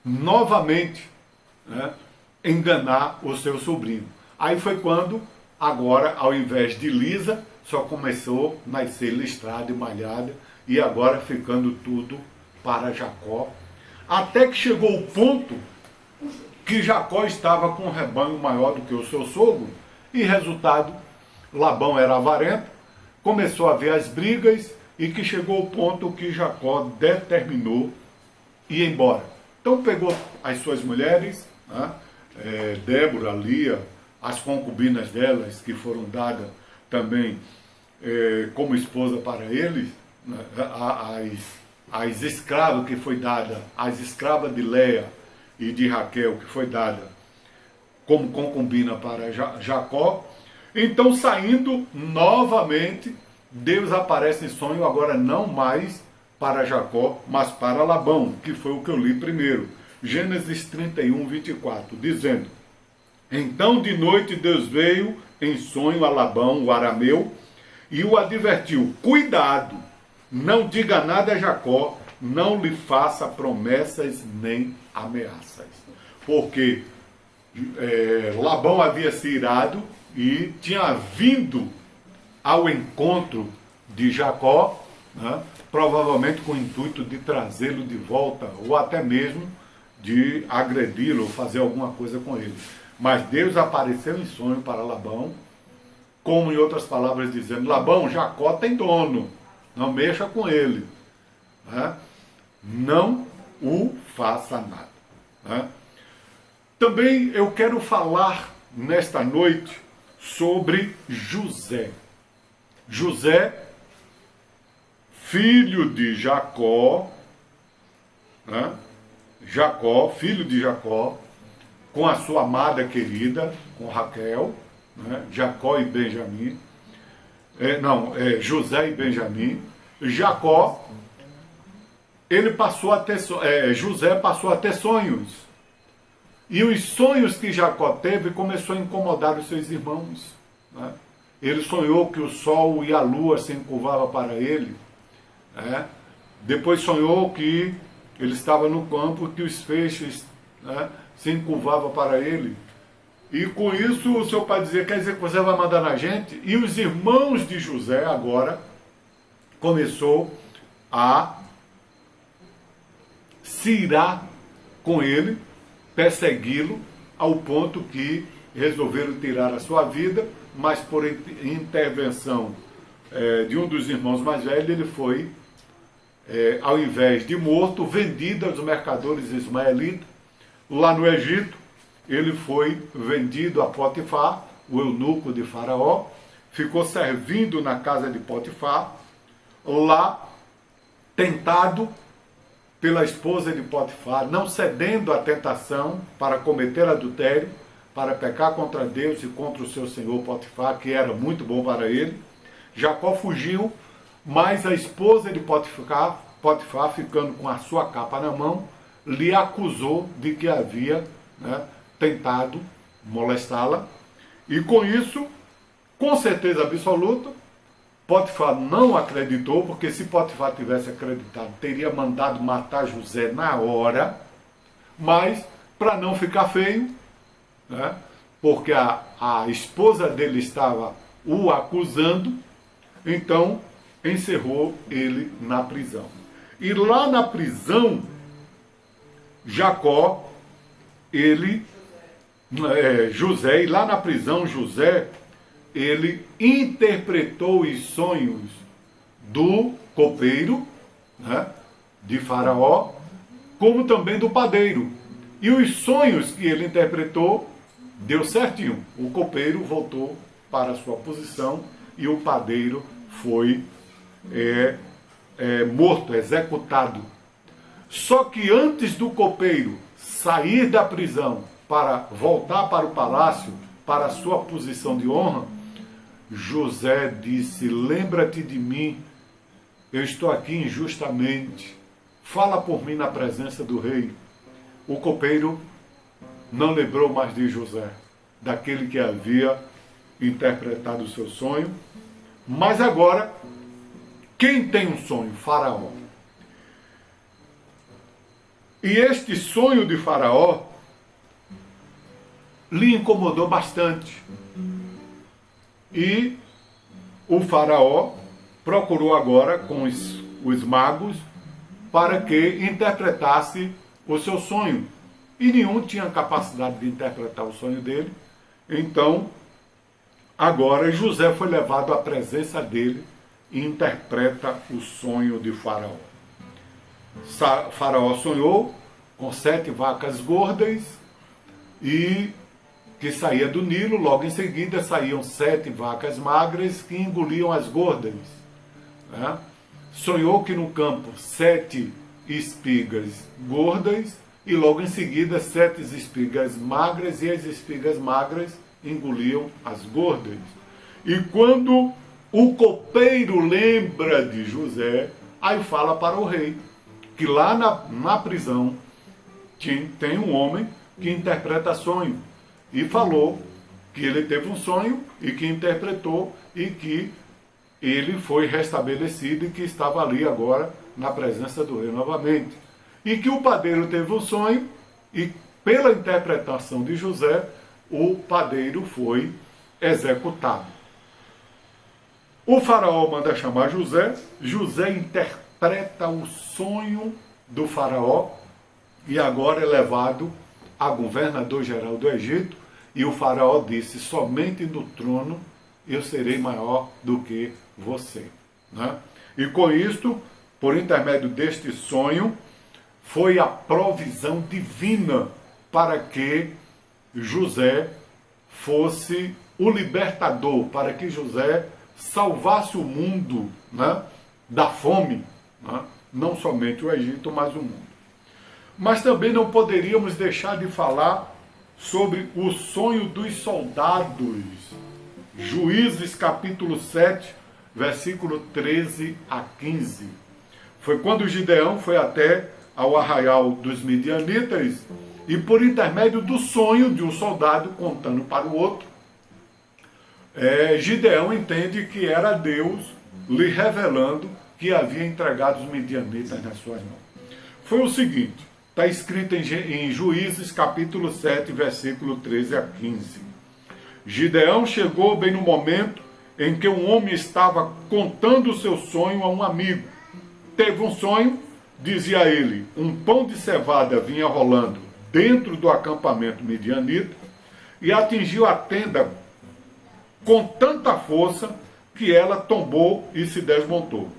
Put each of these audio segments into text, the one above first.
novamente, né, enganar o seu sobrinho. Aí foi quando, agora, ao invés de lisa, só começou a nascer listrada e malhada, e agora ficando tudo para Jacó. Até que chegou o ponto que Jacó estava com um rebanho maior do que o seu sogro, e resultado, Labão era avarento, começou a haver as brigas, e que chegou o ponto que Jacó determinou ir embora. Então pegou as suas mulheres, né, Débora, Lia, as concubinas delas, que foram dadas também como esposa para eles, né, as escravas que foi dada, as escravas de Leia e de Raquel, que foi dada como concubina para Jacó. Então, saindo novamente, Deus aparece em sonho, agora não mais para Jacó, mas para Labão, que foi o que eu li primeiro. Gênesis 31, 24, dizendo: Então de noite Deus veio em sonho a Labão, o arameu, e o advertiu: Cuidado, não diga nada a Jacó, não lhe faça promessas nem ameaças. Porque Labão havia se irado e tinha vindo ao encontro de Jacó, né, provavelmente com o intuito de trazê-lo de volta, ou até mesmo de agredi-lo, ou fazer alguma coisa com ele. Mas Deus apareceu em sonho para Labão, como em outras palavras dizendo: Labão, Jacó tem dono, não mexa com ele, né? Não o faça nada, né? Também eu quero falar nesta noite sobre José. José, filho de Jacó, né? Jacó, filho de Jacó, com a sua amada querida, com Raquel, né? Jacó e Benjamim, José e Benjamim. Jacó, ele passou a ter, José passou a ter sonhos. E os sonhos que Jacó teve começou a incomodar os seus irmãos, né? Ele sonhou que o sol e a lua se encurvavam para ele, né? Depois sonhou que ele estava no campo, que os feixes, né, se encurvavam para ele. E com isso o seu pai dizia: quer dizer que você vai mandar na gente? E os irmãos de José agora começou a se irar com ele, persegui-lo, ao ponto que resolveram tirar a sua vida, mas por intervenção de um dos irmãos mais velhos, ele foi, ao invés de morto, vendido aos mercadores ismaelitas. Lá no Egito, ele foi vendido a Potifar, o eunuco de Faraó, ficou servindo na casa de Potifar, lá tentado pela esposa de Potifar, não cedendo à tentação para cometer adultério, para pecar contra Deus e contra o seu senhor Potifar, que era muito bom para ele. Jacó fugiu, mas a esposa de Potifar, ficando com a sua capa na mão, lhe acusou de que havia, né, tentado molestá-la. E com isso, com certeza absoluta, Potifar não acreditou, porque se Potifar tivesse acreditado, teria mandado matar José na hora, mas para não ficar feio, né, porque a esposa dele estava o acusando, então encerrou ele na prisão. E lá na prisão, Jacó, José, e lá na prisão, José, ele interpretou os sonhos do copeiro, né, de Faraó, como também do padeiro. E os sonhos que ele interpretou, deu certinho. O copeiro voltou para a sua posição e o padeiro foi morto, executado. Só que antes do copeiro sair da prisão para voltar para o palácio, para a sua posição de honra, José disse: lembra-te de mim, eu estou aqui injustamente, fala por mim na presença do rei. O copeiro não lembrou mais de José, daquele que havia interpretado o seu sonho. Mas agora, quem tem um sonho? Faraó. E este sonho de Faraó lhe incomodou bastante. E o Faraó procurou agora com os magos para que interpretasse o seu sonho. E nenhum tinha capacidade de interpretar o sonho dele. Então, agora José foi levado à presença dele e interpreta o sonho de Faraó. Faraó sonhou com 7 vacas gordas e que saía do Nilo. Logo em seguida saíam 7 vacas magras que engoliam as gordas. Né? Sonhou que no campo 7 espigas gordas e logo em seguida 7 espigas magras, e as espigas magras engoliam as gordas. E quando o copeiro lembra de José, aí fala para o rei que lá na prisão tem um homem que interpreta sonho. E falou que ele teve um sonho e que interpretou e que ele foi restabelecido e que estava ali agora na presença do rei novamente. E que o padeiro teve um sonho e, pela interpretação de José, o padeiro foi executado. O faraó manda chamar José. José interpreta o sonho do faraó e agora é levado a governador-geral do Egito. E o faraó disse: somente no trono eu serei maior do que você. Né? E com isto, por intermédio deste sonho, foi a provisão divina para que José fosse o libertador, para que José salvasse o mundo, né, da fome, né? Não somente o Egito, mas o mundo. Mas também não poderíamos deixar de falar sobre o sonho dos soldados. Juízes capítulo 7, versículo 13 a 15. Foi quando Gideão foi até ao arraial dos midianitas e, por intermédio do sonho de um soldado contando para o outro, Gideão entende que era Deus lhe revelando que havia entregado os midianitas nas suas mãos. Foi o seguinte, está escrito em Juízes capítulo 7, versículo 13 a 15. Gideão chegou bem no momento em que um homem estava contando o seu sonho a um amigo. Teve um sonho, dizia ele, um pão de cevada vinha rolando dentro do acampamento midianita e atingiu a tenda com tanta força que ela tombou e se desmontou.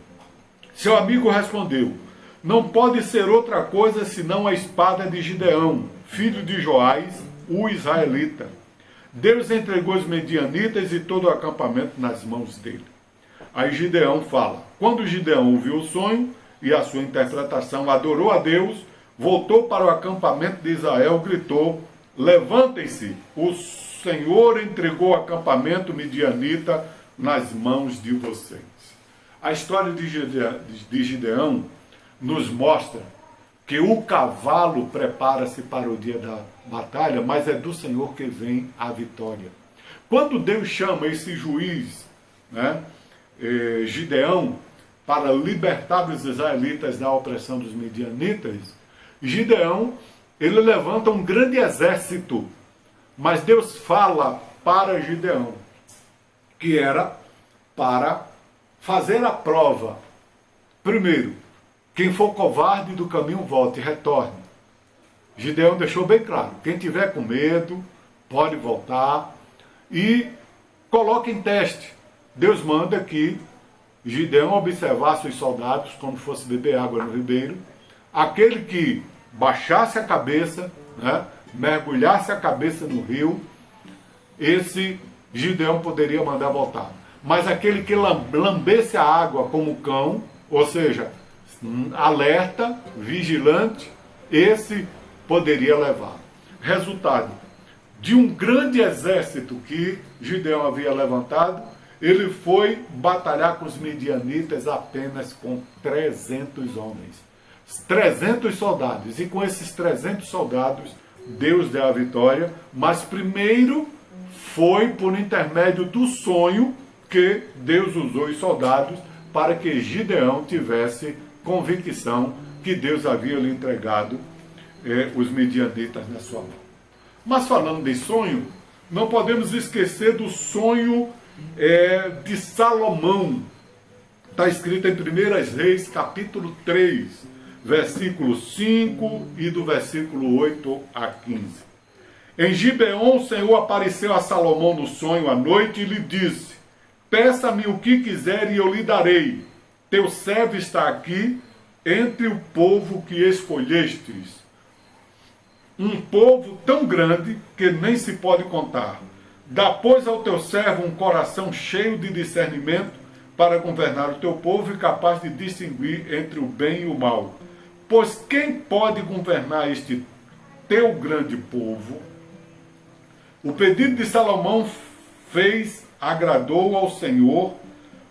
Seu amigo respondeu: não pode ser outra coisa senão a espada de Gideão, filho de Joás, o israelita. Deus entregou os medianitas e todo o acampamento nas mãos dele. Aí Gideão fala: quando Gideão ouviu o sonho e a sua interpretação, adorou a Deus, voltou para o acampamento de Israel, gritou: levantem-se, o Senhor entregou o acampamento midianita nas mãos de vocês. A história de Gideão nos mostra que o cavalo prepara-se para o dia da batalha, mas é do Senhor que vem a vitória. Quando Deus chama esse juiz, né, Gideão, para libertar os israelitas da opressão dos midianitas, Gideão, ele levanta um grande exército, mas Deus fala para Gideão que era para fazer a prova. Primeiro, quem for covarde do caminho, volte e retorne. Gideão deixou bem claro: quem tiver com medo, pode voltar e coloque em teste. Deus manda que Gideão observasse os soldados quando fosse beber água no ribeiro. Aquele que baixasse a cabeça, né, mergulhasse a cabeça no rio, esse Gideão poderia mandar voltar. Mas aquele que lambesse a água como cão, ou seja, alerta, vigilante, esse poderia levar. Resultado, de um grande exército que Gideão havia levantado, ele foi batalhar com os midianitas apenas com 300 homens. 300 soldados. E com esses 300 soldados, Deus deu a vitória. Mas primeiro foi por intermédio do sonho que Deus usou os soldados para que Gideão tivesse convicção que Deus havia lhe entregado os midianitas na sua mão. Mas falando de sonho, não podemos esquecer do sonho de Salomão. Está escrito em 1 Reis, capítulo 3, versículo 5 e do versículo 8 a 15. Em Gibeon, o Senhor apareceu a Salomão no sonho à noite e lhe disse: peça-me o que quiser e eu lhe darei. Teu servo está aqui entre o povo que escolhestes. Um povo tão grande que nem se pode contar. Dá, pois, ao teu servo um coração cheio de discernimento para governar o teu povo e capaz de distinguir entre o bem e o mal. Pois quem pode governar este teu grande povo? O pedido de Salomão agradou ao Senhor,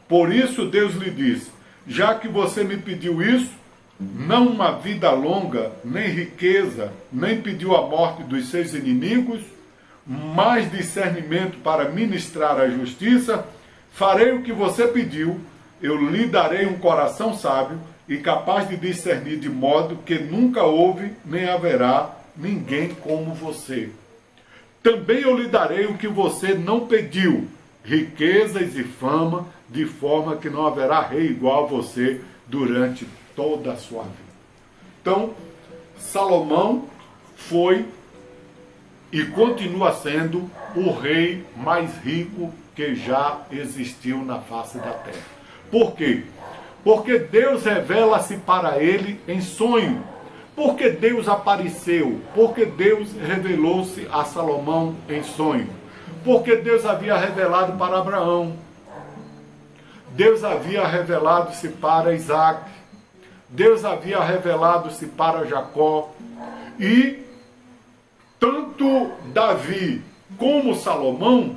por isso Deus lhe disse: já que você me pediu isso, não uma vida longa, nem riqueza, nem pediu a morte dos seus inimigos, mas discernimento para ministrar a justiça, farei o que você pediu, eu lhe darei um coração sábio e capaz de discernir de modo que nunca houve nem haverá ninguém como você. Também eu lhe darei o que você não pediu, riquezas e fama, de forma que não haverá rei igual a você durante toda a sua vida. Então, Salomão foi e continua sendo o rei mais rico que já existiu na face da terra. Por quê? Porque Deus revela-se para ele em sonho. Porque Deus apareceu. Porque Deus revelou-se a Salomão em sonho. Porque Deus havia revelado para Abraão. Deus havia revelado-se para Isaac. Deus havia revelado-se para Jacó. E tanto Davi como Salomão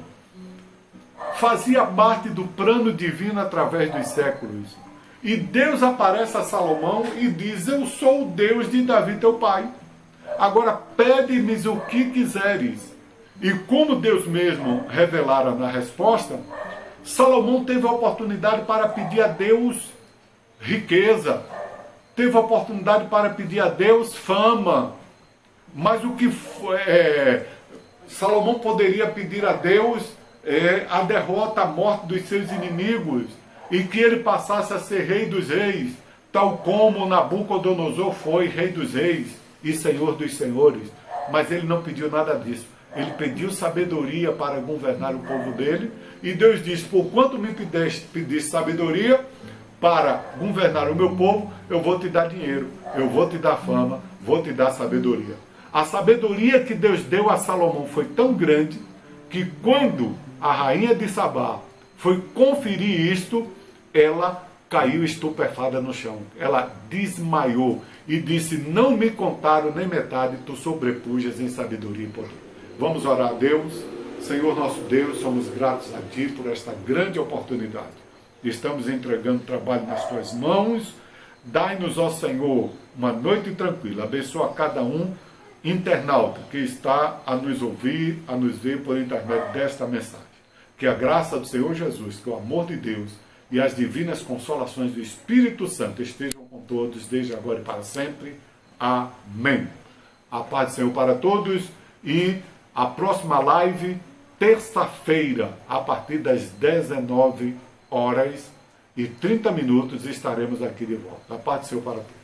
fazia parte do plano divino através dos séculos. E Deus aparece a Salomão e diz: eu sou o Deus de Davi teu pai. Agora pede-me o que quiseres. E como Deus mesmo revelara na resposta, Salomão teve a oportunidade para pedir a Deus riqueza, teve a oportunidade para pedir a Deus fama, mas o que Salomão poderia pedir a Deus a derrota, a morte dos seus inimigos, e que ele passasse a ser rei dos reis, tal como Nabucodonosor foi rei dos reis e senhor dos senhores. Mas ele não pediu nada disso. Ele pediu sabedoria para governar o povo dele, e Deus disse: por quanto me pediste sabedoria para governar o meu povo, eu vou te dar dinheiro, eu vou te dar fama, vou te dar sabedoria. A sabedoria que Deus deu a Salomão foi tão grande que quando a rainha de Sabá foi conferir isto, ela caiu estupefada no chão. Ela desmaiou e disse: não me contaram nem metade, tu sobrepujas em sabedoria e poder. Vamos orar a Deus. Senhor nosso Deus, somos gratos a Ti por esta grande oportunidade. Estamos entregando o trabalho nas Tuas mãos. Dai-nos, ó Senhor, uma noite tranquila. Abençoa cada um internauta que está a nos ouvir, a nos ver por intermédio desta mensagem. Que a graça do Senhor Jesus, que o amor de Deus e as divinas consolações do Espírito Santo estejam com todos, desde agora e para sempre. Amém. A paz do Senhor para todos, e a próxima live, terça-feira, a partir das 19h30, estaremos aqui de volta. A paz do Senhor para todos.